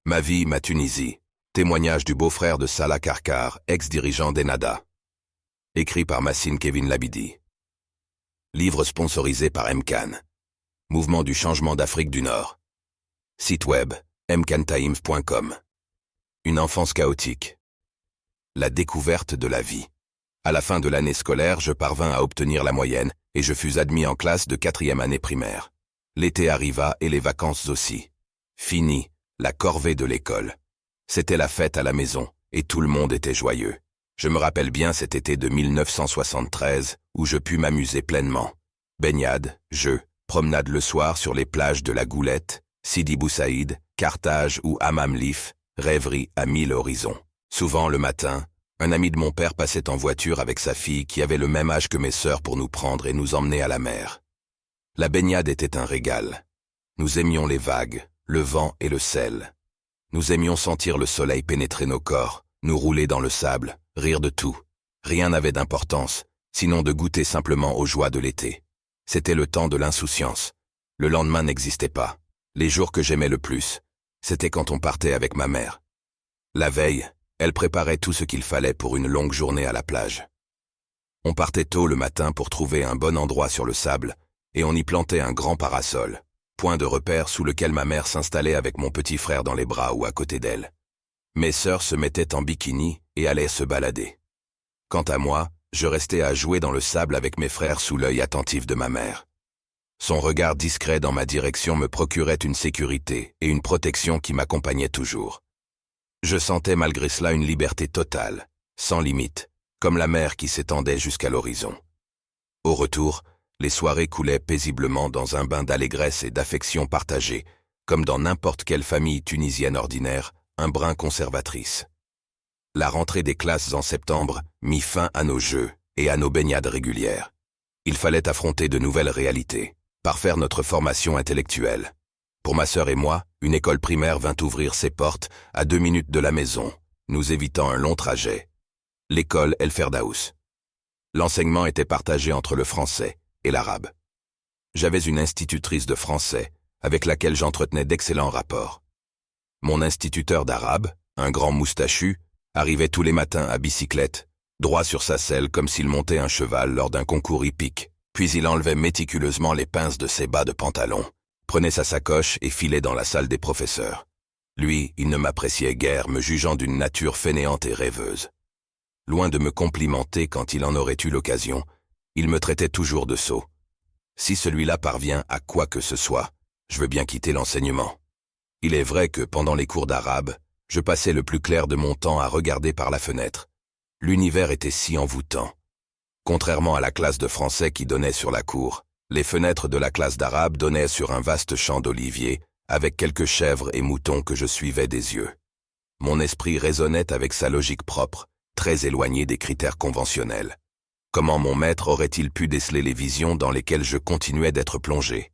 Ma vie, ma Tunisie. Témoignage du beau-frère de Salah Karkar, ex-dirigeant d'Ennahda. Écrit par Massine Kevin Labidi. Livre sponsorisé par MCAN. Mouvement du changement d'Afrique du Nord. Site web, mcantimes.com. Une enfance chaotique. La découverte de la vie. À la fin de l'année scolaire, je parvins à obtenir la moyenne et je fus admis en classe de 4e année primaire. L'été arriva et les vacances aussi. Fini, la corvée de l'école. C'était la fête à la maison et tout le monde était joyeux. Je me rappelle bien cet été de 1973 où je pus m'amuser pleinement. Baignade, jeux, promenade le soir sur les plages de la Goulette, Sidi Bou Saïd, Carthage ou Hammam Lif, rêverie à 1000 horizons. Souvent le matin, un ami de mon père passait en voiture avec sa fille qui avait le même âge que mes sœurs pour nous prendre et nous emmener à la mer. La baignade était un régal. Nous aimions les vagues, le vent et le sel. Nous aimions sentir le soleil pénétrer nos corps, nous rouler dans le sable, rire de tout. Rien n'avait d'importance, sinon de goûter simplement aux joies de l'été. C'était le temps de l'insouciance. Le lendemain n'existait pas. Les jours que j'aimais le plus, c'était quand on partait avec ma mère. La veille, elle préparait tout ce qu'il fallait pour une longue journée à la plage. On partait tôt le matin pour trouver un bon endroit sur le sable, et on y plantait un grand parasol, point de repère sous lequel ma mère s'installait avec mon petit frère dans les bras ou à côté d'elle. Mes sœurs se mettaient en bikini et allaient se balader. Quant à moi, je restais à jouer dans le sable avec mes frères sous l'œil attentif de ma mère. Son regard discret dans ma direction me procurait une sécurité et une protection qui m'accompagnaient toujours. Je sentais malgré cela une liberté totale, sans limite, comme la mer qui s'étendait jusqu'à l'horizon. Au retour, les soirées coulaient paisiblement dans un bain d'allégresse et d'affection partagée, comme dans n'importe quelle famille tunisienne ordinaire, un brin conservatrice. La rentrée des classes en septembre mit fin à nos jeux et à nos baignades régulières. Il fallait affronter de nouvelles réalités, parfaire notre formation intellectuelle. Pour ma sœur et moi, une école primaire vint ouvrir ses portes à 2 minutes de la maison, nous évitant un long trajet. L'école El Ferdaous. L'enseignement était partagé entre le français et l'arabe. J'avais une institutrice de français, avec laquelle j'entretenais d'excellents rapports. Mon instituteur d'arabe, un grand moustachu, arrivait tous les matins à bicyclette, droit sur sa selle comme s'il montait un cheval lors d'un concours hippique, puis il enlevait méticuleusement les pinces de ses bas de pantalon, prenait sa sacoche et filait dans la salle des professeurs. Lui, il ne m'appréciait guère, me jugeant d'une nature fainéante et rêveuse. Loin de me complimenter quand il en aurait eu l'occasion, il me traitait toujours de sot. Si celui-là parvient à quoi que ce soit, je veux bien quitter l'enseignement. Il est vrai que pendant les cours d'arabe, je passais le plus clair de mon temps à regarder par la fenêtre. L'univers était si envoûtant. Contrairement à la classe de français qui donnait sur la cour, les fenêtres de la classe d'arabe donnaient sur un vaste champ d'oliviers, avec quelques chèvres et moutons que je suivais des yeux. Mon esprit résonnait avec sa logique propre, très éloignée des critères conventionnels. Comment mon maître aurait-il pu déceler les visions dans lesquelles je continuais d'être plongé?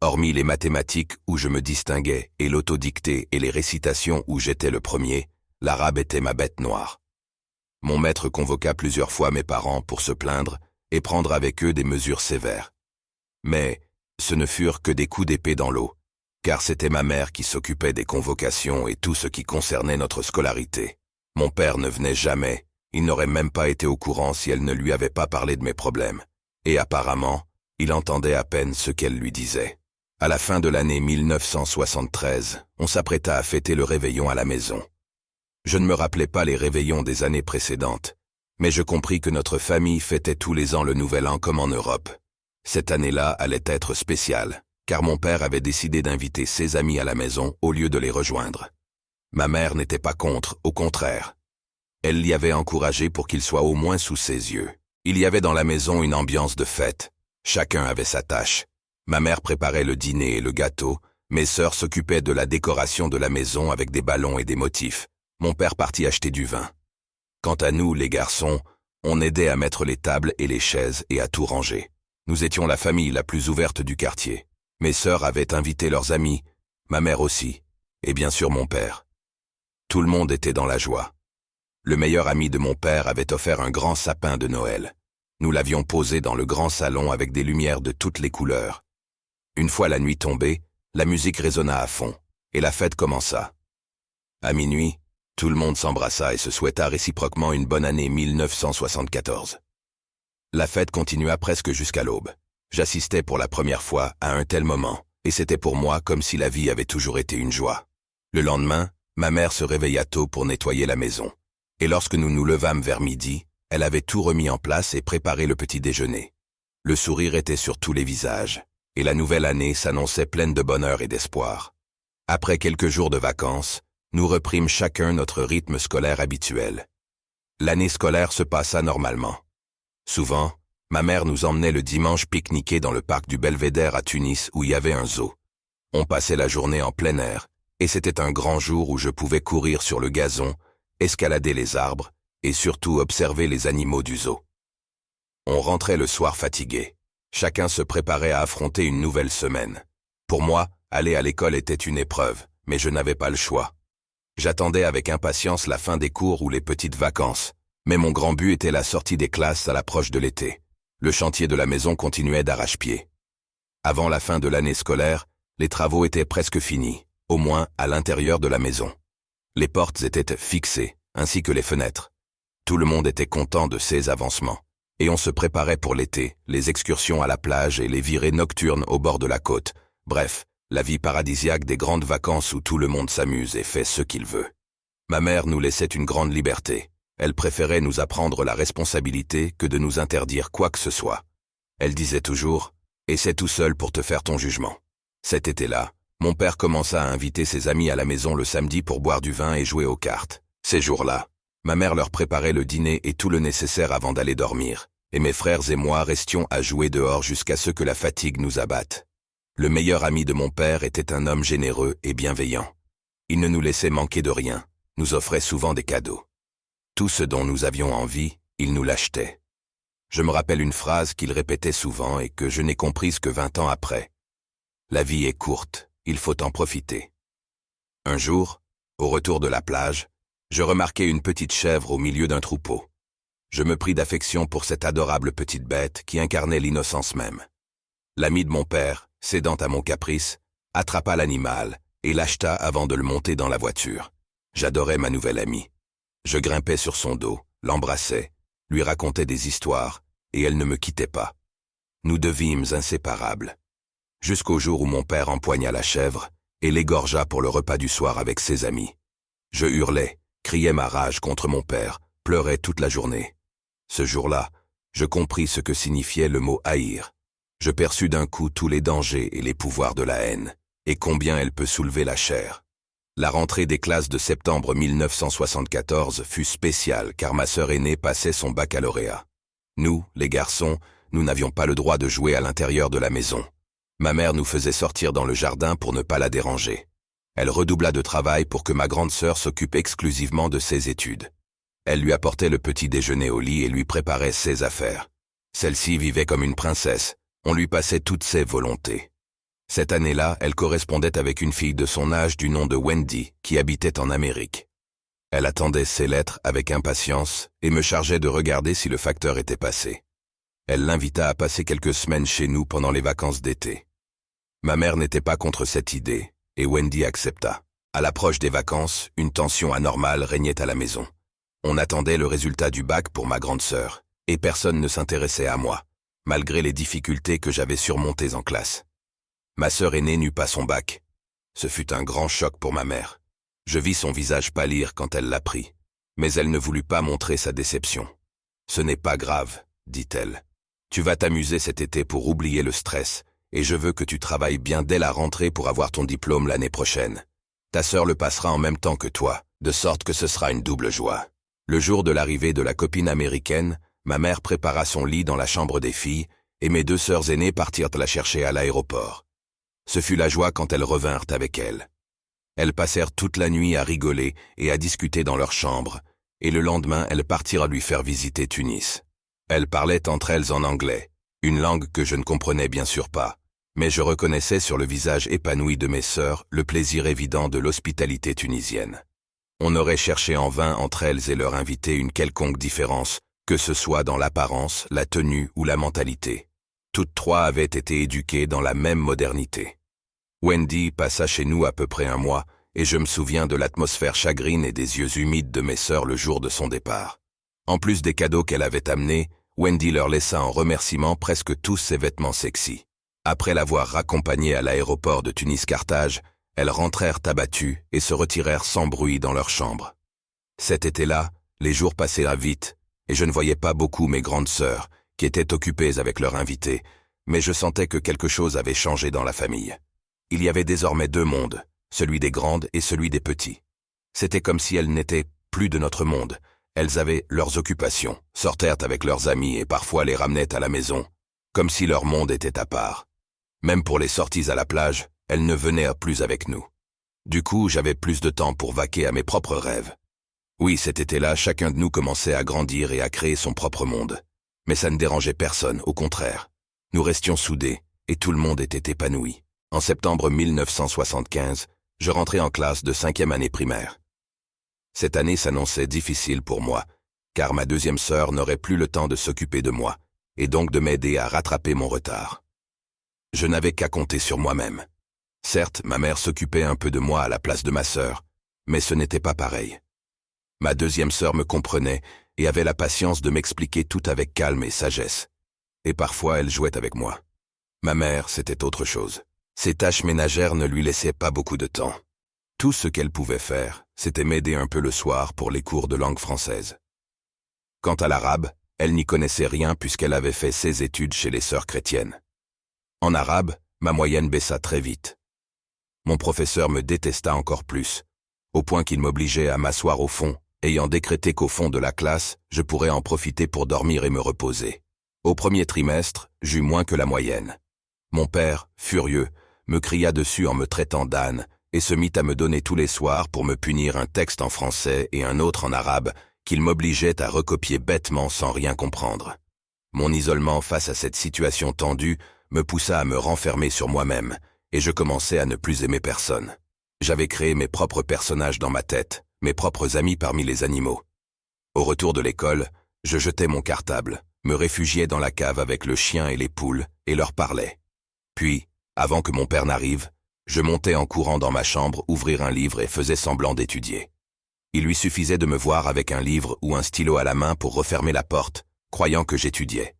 Hormis les mathématiques où je me distinguais et l'autodictée et les récitations où j'étais le premier, l'arabe était ma bête noire. Mon maître convoqua plusieurs fois mes parents pour se plaindre et prendre avec eux des mesures sévères. Mais ce ne furent que des coups d'épée dans l'eau, car c'était ma mère qui s'occupait des convocations et tout ce qui concernait notre scolarité. Mon père ne venait jamais, il n'aurait même pas été au courant si elle ne lui avait pas parlé de mes problèmes. Et apparemment, il entendait à peine ce qu'elle lui disait. À la fin de l'année 1973, on s'apprêta à fêter le réveillon à la maison. Je ne me rappelais pas les réveillons des années précédentes, mais je compris que notre famille fêtait tous les ans le Nouvel An comme en Europe. Cette année-là allait être spéciale, car mon père avait décidé d'inviter ses amis à la maison au lieu de les rejoindre. Ma mère n'était pas contre, au contraire. Elle l'y avait encouragé pour qu'il soit au moins sous ses yeux. Il y avait dans la maison une ambiance de fête. Chacun avait sa tâche. Ma mère préparait le dîner et le gâteau, mes sœurs s'occupaient de la décoration de la maison avec des ballons et des motifs. Mon père partit acheter du vin. Quant à nous, les garçons, on aidait à mettre les tables et les chaises et à tout ranger. Nous étions la famille la plus ouverte du quartier. Mes sœurs avaient invité leurs amis, ma mère aussi, et bien sûr mon père. Tout le monde était dans la joie. Le meilleur ami de mon père avait offert un grand sapin de Noël. Nous l'avions posé dans le grand salon avec des lumières de toutes les couleurs. Une fois la nuit tombée, la musique résonna à fond, et la fête commença. À minuit, tout le monde s'embrassa et se souhaita réciproquement une bonne année 1974. La fête continua presque jusqu'à l'aube. J'assistais pour la première fois à un tel moment, et c'était pour moi comme si la vie avait toujours été une joie. Le lendemain, ma mère se réveilla tôt pour nettoyer la maison. Et lorsque nous nous levâmes vers midi, elle avait tout remis en place et préparé le petit déjeuner. Le sourire était sur tous les visages, et la nouvelle année s'annonçait pleine de bonheur et d'espoir. Après quelques jours de vacances, nous reprîmes chacun notre rythme scolaire habituel. L'année scolaire se passa normalement. Souvent, ma mère nous emmenait le dimanche pique-niquer dans le parc du Belvédère à Tunis où il y avait un zoo. On passait la journée en plein air, et c'était un grand jour où je pouvais courir sur le gazon, escalader les arbres, et surtout observer les animaux du zoo. On rentrait le soir fatigué. Chacun se préparait à affronter une nouvelle semaine. Pour moi, aller à l'école était une épreuve, mais je n'avais pas le choix. J'attendais avec impatience la fin des cours ou les petites vacances, mais mon grand but était la sortie des classes à l'approche de l'été. Le chantier de la maison continuait d'arrache-pied. Avant la fin de l'année scolaire, les travaux étaient presque finis, au moins à l'intérieur de la maison. Les portes étaient fixées, ainsi que les fenêtres. Tout le monde était content de ces avancements, et on se préparait pour l'été, les excursions à la plage et les virées nocturnes au bord de la côte. Bref, la vie paradisiaque des grandes vacances où tout le monde s'amuse et fait ce qu'il veut. Ma mère nous laissait une grande liberté. Elle préférait nous apprendre la responsabilité que de nous interdire quoi que ce soit. Elle disait toujours « Essaie tout seul pour te faire ton jugement ». Cet été-là, mon père commença à inviter ses amis à la maison le samedi pour boire du vin et jouer aux cartes. Ces jours-là, ma mère leur préparait le dîner et tout le nécessaire avant d'aller dormir, et mes frères et moi restions à jouer dehors jusqu'à ce que la fatigue nous abatte. Le meilleur ami de mon père était un homme généreux et bienveillant. Il ne nous laissait manquer de rien, nous offrait souvent des cadeaux. Tout ce dont nous avions envie, il nous l'achetait. Je me rappelle une phrase qu'il répétait souvent et que je n'ai comprise que 20 ans après. La vie est courte, il faut en profiter. Un jour, au retour de la plage, je remarquai une petite chèvre au milieu d'un troupeau. Je me pris d'affection pour cette adorable petite bête qui incarnait l'innocence même. L'ami de mon père, cédant à mon caprice, attrapa l'animal et l'acheta avant de le monter dans la voiture. J'adorais ma nouvelle amie. Je grimpais sur son dos, l'embrassais, lui racontais des histoires, et elle ne me quittait pas. Nous devîmes inséparables. Jusqu'au jour où mon père empoigna la chèvre et l'égorgea pour le repas du soir avec ses amis. Je hurlais, criais ma rage contre mon père, pleurais toute la journée. Ce jour-là, je compris ce que signifiait le mot haïr. Je perçus d'un coup tous les dangers et les pouvoirs de la haine, et combien elle peut soulever la chair. La rentrée des classes de septembre 1974 fut spéciale car ma sœur aînée passait son baccalauréat. Nous, les garçons, nous n'avions pas le droit de jouer à l'intérieur de la maison. Ma mère nous faisait sortir dans le jardin pour ne pas la déranger. Elle redoubla de travail pour que ma grande sœur s'occupe exclusivement de ses études. Elle lui apportait le petit déjeuner au lit et lui préparait ses affaires. Celle-ci vivait comme une princesse, on lui passait toutes ses volontés. Cette année-là, elle correspondait avec une fille de son âge du nom de Wendy, qui habitait en Amérique. Elle attendait ses lettres avec impatience et me chargeait de regarder si le facteur était passé. Elle l'invita à passer quelques semaines chez nous pendant les vacances d'été. Ma mère n'était pas contre cette idée, et Wendy accepta. À l'approche des vacances, une tension anormale régnait à la maison. On attendait le résultat du bac pour ma grande sœur, et personne ne s'intéressait à moi, malgré les difficultés que j'avais surmontées en classe. Ma sœur aînée n'eut pas son bac. Ce fut un grand choc pour ma mère. Je vis son visage pâlir quand elle l'apprit, mais elle ne voulut pas montrer sa déception. « Ce n'est pas grave, dit-elle. Tu vas t'amuser cet été pour oublier le stress, et je veux que tu travailles bien dès la rentrée pour avoir ton diplôme l'année prochaine. Ta sœur le passera en même temps que toi, de sorte que ce sera une double joie. » Le jour de l'arrivée de la copine américaine, ma mère prépara son lit dans la chambre des filles, et mes deux sœurs aînées partirent la chercher à l'aéroport. Ce fut la joie quand elles revinrent avec elle. Elles passèrent toute la nuit à rigoler et à discuter dans leur chambre, et le lendemain elles partirent lui faire visiter Tunis. Elles parlaient entre elles en anglais, une langue que je ne comprenais bien sûr pas, mais je reconnaissais sur le visage épanoui de mes sœurs le plaisir évident de l'hospitalité tunisienne. On aurait cherché en vain entre elles et leur inviter une quelconque différence, que ce soit dans l'apparence, la tenue ou la mentalité. Toutes trois avaient été éduquées dans la même modernité. Wendy passa chez nous à peu près un mois, et je me souviens de l'atmosphère chagrine et des yeux humides de mes sœurs le jour de son départ. En plus des cadeaux qu'elle avait amenés, Wendy leur laissa en remerciement presque tous ses vêtements sexy. Après l'avoir raccompagnée à l'aéroport de Tunis-Carthage, elles rentrèrent abattues et se retirèrent sans bruit dans leur chambre. Cet été-là, les jours passèrent vite, et je ne voyais pas beaucoup mes grandes sœurs, qui étaient occupées avec leur invité, mais je sentais que quelque chose avait changé dans la famille. Il y avait désormais deux mondes, celui des grandes et celui des petits. C'était comme si elles n'étaient plus de notre monde. Elles avaient leurs occupations, sortèrent avec leurs amis et parfois les ramenaient à la maison, comme si leur monde était à part. Même pour les sorties à la plage, elles ne venaient plus avec nous. Du coup, j'avais plus de temps pour vaquer à mes propres rêves. Oui, cet été-là, chacun de nous commençait à grandir et à créer son propre monde. Mais ça ne dérangeait personne, au contraire. Nous restions soudés, et tout le monde était épanoui. En septembre 1975, je rentrais en classe de 5e année primaire. Cette année s'annonçait difficile pour moi, car ma deuxième sœur n'aurait plus le temps de s'occuper de moi, et donc de m'aider à rattraper mon retard. Je n'avais qu'à compter sur moi-même. Certes, ma mère s'occupait un peu de moi à la place de ma sœur, mais ce n'était pas pareil. Ma deuxième sœur me comprenait et avait la patience de m'expliquer tout avec calme et sagesse. Et parfois, elle jouait avec moi. Ma mère, c'était autre chose. Ses tâches ménagères ne lui laissaient pas beaucoup de temps. Tout ce qu'elle pouvait faire, c'était m'aider un peu le soir pour les cours de langue française. Quant à l'arabe, elle n'y connaissait rien puisqu'elle avait fait ses études chez les sœurs chrétiennes. En arabe, ma moyenne baissa très vite. Mon professeur me détesta encore plus, au point qu'il m'obligeait à m'asseoir au fond, ayant décrété qu'au fond de la classe, je pourrais en profiter pour dormir et me reposer. Au premier trimestre, j'eus moins que la moyenne. Mon père, furieux, me cria dessus en me traitant d'âne et se mit à me donner tous les soirs pour me punir un texte en français et un autre en arabe qu'il m'obligeait à recopier bêtement sans rien comprendre. Mon isolement face à cette situation tendue me poussa à me renfermer sur moi-même et je commençais à ne plus aimer personne. J'avais créé mes propres personnages dans ma tête, mes propres amis parmi les animaux. Au retour de l'école, je jetais mon cartable, me réfugiais dans la cave avec le chien et les poules et leur parlais. Puis, avant que mon père n'arrive, je montais en courant dans ma chambre ouvrir un livre et faisais semblant d'étudier. Il lui suffisait de me voir avec un livre ou un stylo à la main pour refermer la porte, croyant que j'étudiais.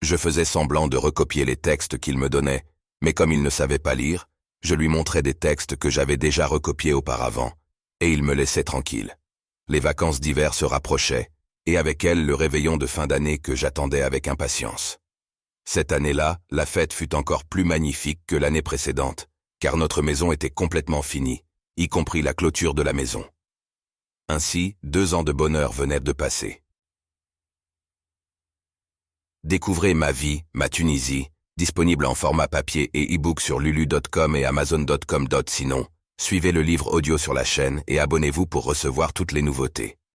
Je faisais semblant de recopier les textes qu'il me donnait, mais comme il ne savait pas lire, je lui montrais des textes que j'avais déjà recopiés auparavant, et il me laissait tranquille. Les vacances d'hiver se rapprochaient, et avec elles le réveillon de fin d'année que j'attendais avec impatience. Cette année-là, la fête fut encore plus magnifique que l'année précédente, car notre maison était complètement finie, y compris la clôture de la maison. Ainsi, 2 ans de bonheur venaient de passer. Découvrez Ma vie, ma Tunisie, disponible en format papier et e-book sur lulu.com et amazon.com. Sinon, suivez le livre audio sur la chaîne et abonnez-vous pour recevoir toutes les nouveautés.